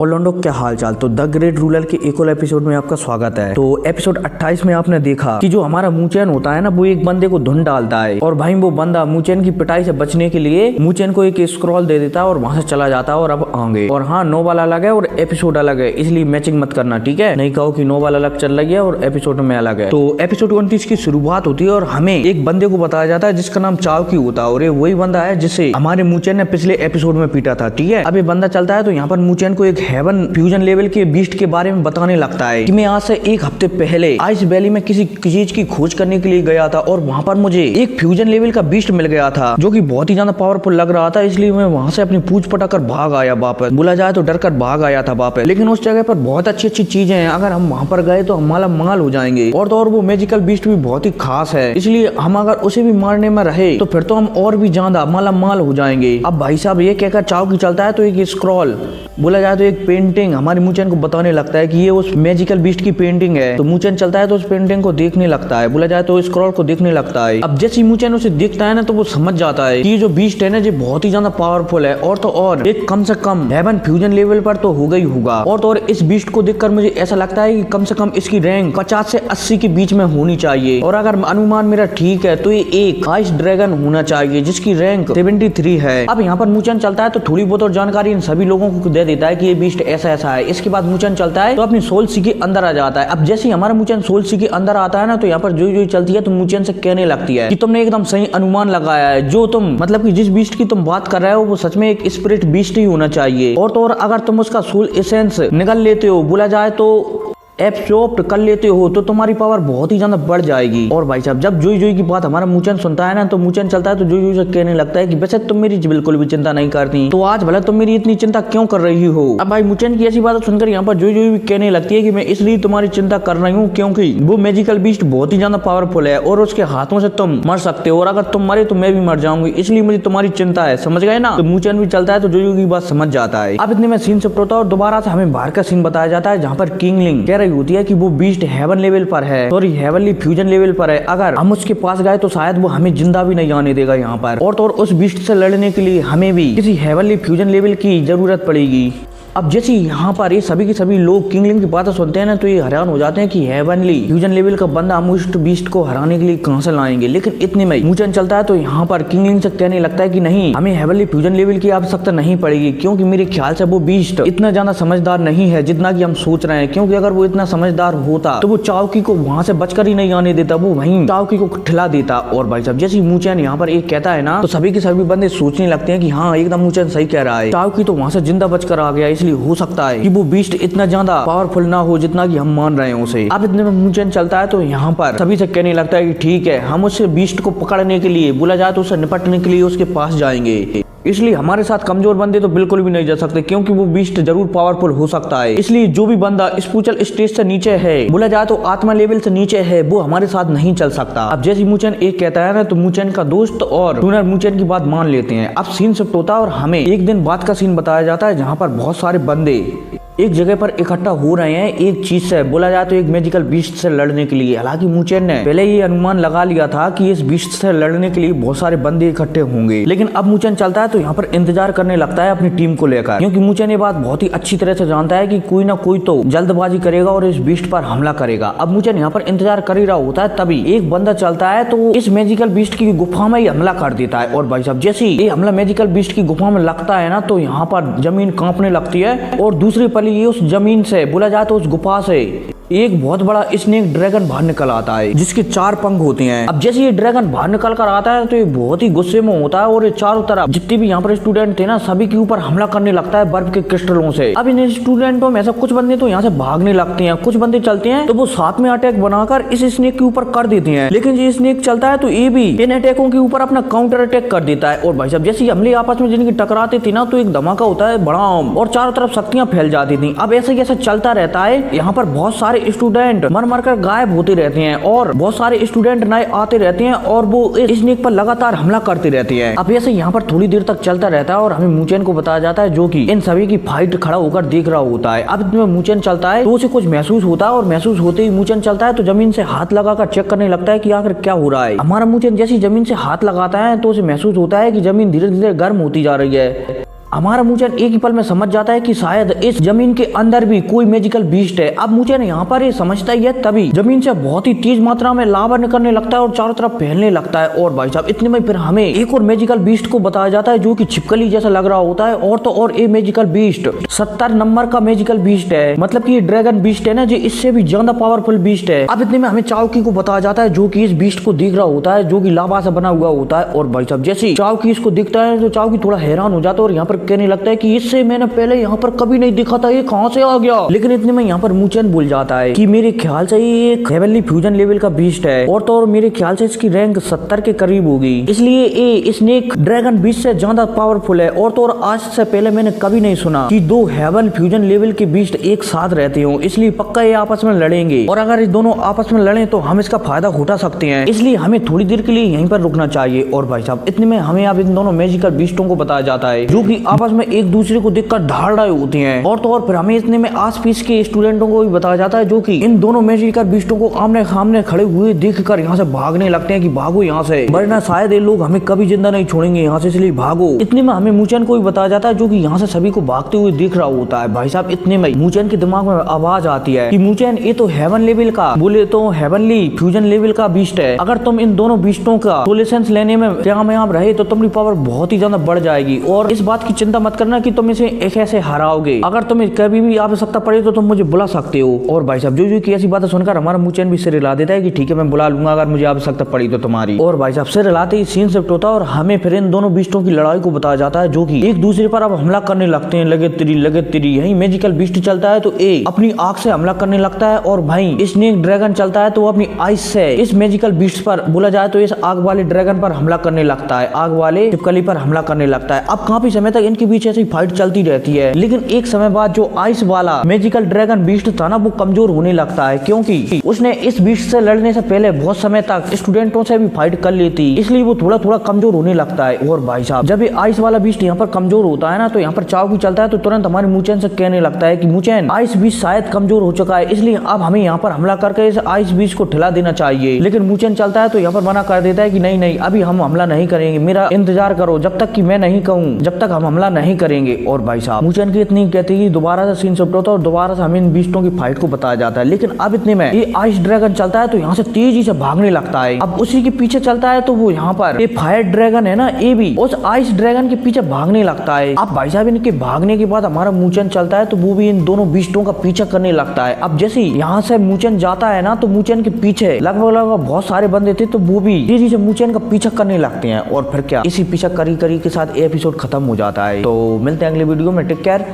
Orlando, क्या हाल चाल। तो द ग्रेट रूलर के एक और एपिसोड में आपका स्वागत है। तो एपिसोड 28 में आपने देखा कि जो हमारा मुचैन होता है ना, वो एक बंदे को धुन डालता है और भाई वो बंदा मुचैन की पिटाई से बचने के लिए मुचैन को एक स्क्रॉल दे देता है और वहां से चला जाता है। और अब आगे और हाँ, नोवेल अलग है और एपिसोड अलग है, इसलिए मैचिंग मत करना, ठीक है। नहीं कहो कि नोवेल अलग चल रही है और एपिसोड में अलग है। तो एपिसोड 29 की शुरुआत होती है और हमें एक बंदे को बताया जाता है जिसका नाम चाओकी होता है और ये वही बंदा है जिसे हमारे मुचैन ने पिछले एपिसोड में पीटा था, ठीक है। अब ये बंदा चलता है तो यहाँ पर मुचैन को एक हेवन फ्यूजन लेवल के बीस्ट के बारे में बताने लगता है कि मैं आज से एक हफ्ते पहले आइस वैली में किसी चीज की खोज करने के लिए गया था और वहां पर मुझे एक फ्यूजन लेवल का बीस्ट मिल गया था जो कि बहुत ही ज्यादा पावरफुल लग रहा था, इसलिए मैं वहां से अपनी पूछ पटाकर भाग आया वापस। बोला जाए तो डर कर भाग आया था वापस, लेकिन उस जगह पर बहुत अच्छी अच्छी चीजें हैं, अगर हम वहां पर गए तो हम माला माल हो जाएंगे। और तो और वो मैजिकल बीस्ट भी बहुत ही खास है, इसलिए हम अगर उसे भी मारने में रहे तो फिर तो हम और भी ज्यादा माला माल हो जाएंगे। अब भाई साहब ये कहकर चाओकी चलता है तो एक स्क्रॉल, बोला जाए तो एक पेंटिंग हमारे मुचैन को बताने लगता है कि ये उस मैजिकल बीस्ट की पेंटिंग है। तो मुचैन चलता है तो उस पेंटिंग को देखने लगता है, बोला जाए तो स्क्रॉल को देखने लगता है। अब जैसे मुचैन उसे देखता है ना तो वो समझ जाता है कि ये जो बीस्ट है ना ये बहुत ही ज्यादा पावरफुल है और तो और एक कम से कम हेवन फ्यूजन लेवल पर तो होगा ही होगा। और तो और इस बीस्ट को देखकर मुझे ऐसा लगता है कि कम से कम इसकी रैंक 50 से 80 के बीच में होनी चाहिए और अगर अनुमान मेरा ठीक है तो ये एक आइस ड्रैगन होना चाहिए जिसकी रैंक 73 है। अब यहाँ पर मुचैन चलता है तो थोड़ी बहुत और जानकारी इन सभी लोगों को दे देता है कि ये बीस्ट ऐसा ऐसा है। इसके बाद मुचैन चलता है तो अपनी सोल सी के अंदर आ जाता है। अब जैसे ही हमारा मुचैन सोल सी के अंदर आता है ना तो यहाँ पर जो चलती है तो मुचैन से कहने लगती है कि तुमने एकदम सही अनुमान लगाया है, जो तुम मतलब कि जिस बीस्ट की तुम बात कर रहे हो वो सच में एक स्पिरिट बीस्ट ही होना चाहिए। और तो और अगर तुम उसका सोल एसेंस निकल लेते हो, बोला जाए तो एब्सॉर्ब कर लेते हो, तो तुम्हारी पावर बहुत ही ज्यादा बढ़ जाएगी। और भाई साहब जब जोई की बात हमारा मुचैन सुनता है ना तो मुचैन चलता है तो जोई से कहने लगता है कि वैसे तुम मेरी बिल्कुल भी चिंता नहीं करती, तो आज भला तुम मेरी इतनी चिंता क्यों कर रही हो। अब भाई मुचैन की ऐसी बात सुनकर यहाँ पर जोई भी कहने लगती है कि मैं इसलिए तुम्हारी चिंता कर रही हूँ क्योंकि वो मैजिकल बीस्ट बहुत ही ज्यादा पावरफुल है और उसके हाथों से तुम मर सकते हो और अगर तुम मरे तो मैं भी मर जाऊंगी, इसलिए मुझे तुम्हारी चिंता है, समझ गए ना। तो मुचैन भी चलता है तो जोई की बात समझ जाता है। अब इतने में सीन शिफ्ट होता है और दोबारा से हमें बाहर का सीन बताया जाता है जहाँ पर किंगलिंग कह रही होती है कि वो हेवन लेवल पर है, सॉरी हेवनली फ्यूजन लेवल पर है, अगर हम उसके पास गए तो शायद वो हमें जिंदा भी नहीं आने देगा यहाँ पर। और तो और उस बीस्ट से लड़ने के लिए हमें भी किसी हेवनली फ्यूजन लेवल की जरूरत पड़ेगी। अब जैसे यहाँ पर ये सभी के सभी लोग किंगलिंग की बातें सुनते हैं ना तो ये हैरान हो जाते हैं कि हेवनली फ्यूजन लेवल का बंदा हम उस बीस्ट को हराने के लिए कहां से लाएंगे। लेकिन इतने में मुचैन चलता है तो यहाँ पर किंगलिंग से कहने लगता है कि नहीं, हमें हेवनली फ्यूजन लेवल की आवश्यकता नहीं पड़ेगी क्योंकि मेरे ख्याल से वो बीस्ट इतना ज्यादा समझदार नहीं है जितना की हम सोच रहे हैं, क्योंकि अगर वो इतना समझदार होता तो वो चाओकी को वहां से बचकर ही नहीं आने देता, वो वहीं चाओकी को ठिला देता। और भाई साहब जैसे मुचैन यहाँ पर एक कहता है ना तो सभी के सभी बंदे सोचने लगते हैं कि हाँ एकदम मुचैन सही कह रहा है, चाओकी तो वहां से जिंदा बचकर आ गया, इसलिए हो सकता है कि वो बीस्ट इतना ज्यादा पावरफुल ना हो जितना कि हम मान रहे हैं उसे। अब इतने में मुचैन चलता है तो यहाँ पर सभी से कहने लगता है कि ठीक है, हम उस बीस्ट को पकड़ने के लिए, बोला जाए तो उसे निपटने के लिए उसके पास जाएंगे, इसलिए हमारे साथ कमजोर बंदे तो बिल्कुल भी नहीं जा सकते क्योंकि वो बीस्ट जरूर पावरफुल हो सकता है। इसलिए जो भी बंदा स्पिरिचुअल स्टेज से नीचे है, बोला जाए तो आत्मा लेवल से नीचे है, वो हमारे साथ नहीं चल सकता। अब जैसे मुचैन एक कहता है ना तो मुचैन का दोस्त और टूनर मुचैन की बात मान लेते हैं। अब सीन शिफ्ट होता है और हमें एक दिन बाद का सीन बताया जाता है जहाँ पर बहुत सारे बंदे एक जगह पर इकट्ठा हो रहे हैं एक चीज से, बोला जाए तो एक मैजिकल बीस्ट से लड़ने के लिए। हालांकि मुचैन ने पहले ये अनुमान लगा लिया था कि इस बीस्ट से लड़ने के लिए बहुत सारे बंदे इकट्ठे होंगे, लेकिन अब मुचैन चलता है तो यहाँ पर इंतजार करने लगता है अपनी टीम को लेकर, क्योंकि मुचैन ये बात बहुत ही अच्छी तरह से जानता है कि कोई ना कोई तो जल्दबाजी करेगा और इस बीस्ट पर हमला करेगा। अब मुचैन यहाँ पर इंतजार कर ही रहा होता है, तभी एक बंदा चलता है तो इस मैजिकल बीस्ट की गुफा में ही हमला कर देता है। और भाई साहब जैसे ये हमला मैजिकल बीस्ट की गुफा में लगता है ना तो यहाँ पर जमीन कांपने लगती है और दूसरी पली ये उस जमीन से, बोला जाए तो उस गुफा से एक बहुत बड़ा स्नेक ड्रैगन बाहर निकल आता है जिसके 4 पंख होते हैं। अब जैसे ये ड्रैगन बाहर निकल कर आता है तो ये बहुत ही गुस्से में होता है और ये चारों तरफ जितने भी यहाँ पर स्टूडेंट थे ना सभी के ऊपर हमला करने लगता है बर्फ के क्रिस्टलों से। अब इन स्टूडेंटों में से कुछ बंदे तो यहाँ से भागने लगते हैं, कुछ बंदे चलते हैं तो वो साथ में अटैक बनाकर इस स्नेक के ऊपर कर देते हैं, लेकिन ये स्नेक चलता है तो ये भी इन अटैकों के ऊपर अपना काउंटर अटैक कर देता है। और भाई साहब जैसे हमले आपस में जिनकी टकराते थे ना तो एक धमाका होता है बड़ा और चारों तरफ शक्तियां फैल जाती थी। अब ऐसा कैसा चलता रहता है, यहाँ पर बहुत सारे स्टूडेंट मर कर गायब होते रहते हैं और बहुत सारे स्टूडेंट नए आते रहते हैं और वो इस स्नेक पर लगातार हमला करते रहते हैं। अब ऐसे यहाँ पर थोड़ी देर तक चलता रहता है और हमें मुचैन को बताया जाता है जो कि इन सभी की फाइट खड़ा होकर देख रहा होता है। अब इसमें मुचैन चलता है तो उसे कुछ महसूस होता है और महसूस होते ही मुचैन चलता है तो जमीन से हाथ लगाकर चेक करने लगता है कि आखिर क्या हो रहा है। हमारा मुचैन जैसी जमीन से हाथ लगाता है तो उसे महसूस होता है कि जमीन धीरे धीरे गर्म होती जा रही है हमारा मूचेन एक ही पल में समझ जाता है कि शायद इस जमीन के अंदर भी कोई मैजिकल बीस्ट है। अब मूचेन यहाँ पर ये समझता ही है, तभी जमीन से बहुत ही तेज मात्रा में लावा निकलने लगता है और चारों तरफ फैलने लगता है। और भाई साहब इतने में फिर हमें एक और मैजिकल बीस्ट को बताया जाता है जो कि छिपकली जैसा लग रहा होता है। और तो और ये मैजिकल बीस्ट 70 नंबर का मैजिकल बीस्ट है, मतलब कि ड्रैगन बीस्ट है ना, जो इससे भी ज्यादा पावरफुल बीस्ट है। अब इतने में हमें चाओकी को बताया जाता है जो कि इस बीस्ट को देख रहा होता है, जो कि लावा से बना हुआ होता है। और भाई साहब जैसे चाओकी इसको दिखता है तो चाओकी थोड़ा हैरान हो जाता है और यहाँ पर कहने लगता है कि इससे मैंने पहले यहाँ पर कभी नहीं देखा था, ये कहाँ से आ गया। लेकिन इतने में यहाँ पर मूचेन बोल जाता है कि मेरे ख्याल से ये एक हेवनली फ्यूजन लेवल का बीस्ट है और तो और मेरे ख्याल से इसकी रैंक 70 के करीब होगी, इसलिए ये स्नेक ड्रैगन बीस्ट से ज्यादा पावरफुल है। और तो और आज से पहले मैंने कभी नहीं सुना कि दो हेवन फ्यूजन लेवल के बीस्ट एक साथ रहते हो, इसलिए पक्का ये आपस में लड़ेंगे और अगर ये दोनों आपस में लड़े तो हम इसका फायदा उठा सकते हैं, इसलिए हमें थोड़ी देर के लिए यहीं पर रुकना चाहिए। और भाई साहब इतने में हमें अब इन दोनों मैजिकल बीस्टों को बताया जाता है जो कि आपस में एक दूसरे को देखकर ढाल रहे होते हैं। और तो और फिर हमें इतने में आस-पास के स्टूडेंटों को भी बताया जाता है जो कि इन दोनों मैजिकल बीस्टों को आमने सामने खड़े हुए देखकर यहाँ से भागने लगते हैं कि भागो यहाँ से, वरना शायद ये लोग हमें कभी जिंदा नहीं छोड़ेंगे यहाँ से, इसलिए भागो। इतने में हमें मूचेन को भी बताया जाता है जो कि यहाँ से सभी को भागते हुए देख रहा होता है। भाई साहब इतने में मूचेन के दिमाग में आवाज आती है कि मूचेन ये तो हेवन लेवल का, बोले तो हेवनली फ्यूजन लेवल का बीस्ट है, अगर तुम इन दोनों बीस्टों का सोल्यूशन लेने में कामयाब रहे तो तुम्हारी पावर बहुत ही ज्यादा बढ़ जाएगी। और इस बात की चिंता मत करना कि तुम इसे ऐसे हराओगे, अगर तुम्हें कभी भी आवश्यकता पड़े तो तुम मुझे बुला सकते हो। और भाई साहब जो की ऐसी बातें सुनकर हमारा मूचेन भी सिर हिला देता है कि ठीक है मैं बुला लूंगा अगर मुझे आवश्यकता पड़ी तो तुम्हारी। और भाई साहब सिर हिलाते ही सीन शिफ्ट होता है और हमें फिर इन दोनों बीस्टों की लड़ाई को बताया जाता है जो कि एक दूसरे पर अब हमला करने लगते हैं। लगे तिरी यही मैजिकल बीस्ट चलता है तो एक अपनी आग से हमला करने लगता है और भाई स्नेक ड्रैगन चलता है तो वो अपनी आइस से इस मैजिकल बीस्ट पर, बोला जाए तो इस आग वाले ड्रैगन पर हमला करने लगता है, आग वाले छिपकली पर हमला करने लगता है। अब काफी समय तक इनके बीच ऐसी फाइट चलती रहती है, लेकिन एक समय बाद जो आइस वाला मैजिकल ड्रैगन बीस्ट था ना वो कमजोर होने लगता है, क्योंकि उसने इस बीस्ट से लड़ने से पहले बहुत समय तक स्टूडेंटों से भी फाइट कर ली थी, इसलिए वो थोड़ा थोड़ा कमजोर होने लगता है। और भाई साहब जब ये आइस वाला बीस्ट यहाँ पर कमजोर होता है ना तो यहाँ पर चाओकी चलता है तो तुरंत हमारे मूचेन से कहने लगता है कि मूचेन आइस बीस्ट शायद कमजोर हो चुका है, इसलिए अब हमें यहाँ पर हमला करके इस आइस बीस्ट को ठिला देना चाहिए। लेकिन मूचेन चलता है तो यहाँ पर मना कर देता है कि नहीं नहीं अभी हम हमला नहीं करेंगे, मेरा इंतजार करो जब तक कि मैं नहीं कहूँ, जब तक हम हमला नहीं करेंगे। और भाई साहब मूचेन की इतनी कहती है कि दोबारा से सीन शिफ्ट होता है और दोबारा से हमें इन बीस्टों की फाइट को बताया जाता है। लेकिन अब इतने में ये आइस ड्रैगन चलता है तो यहाँ से तेजी से भागने लगता है। अब उसी के पीछे चलता है तो वो यहाँ पर ये फायर ड्रैगन है ना, ये भी उस आइस ड्रैगन के पीछे भागने लगता है। अब भाई साहब इनके भागने के बाद हमारा मूचेन चलता है तो वो भी इन दोनों बीस्टों का पीछा करने लगता है। अब जैसे यहाँ से मूचेन जाता है ना तो मूचेन के पीछे लगभग बहुत सारे बंदे थे तो वो भी तेजी से मूचेन का पीछा करने लगते हैं। और फिर क्या इसी पीछा करी के साथ एपिसोड खत्म हो जाता है। तो मिलते हैं अगले वीडियो में, टेक केयर।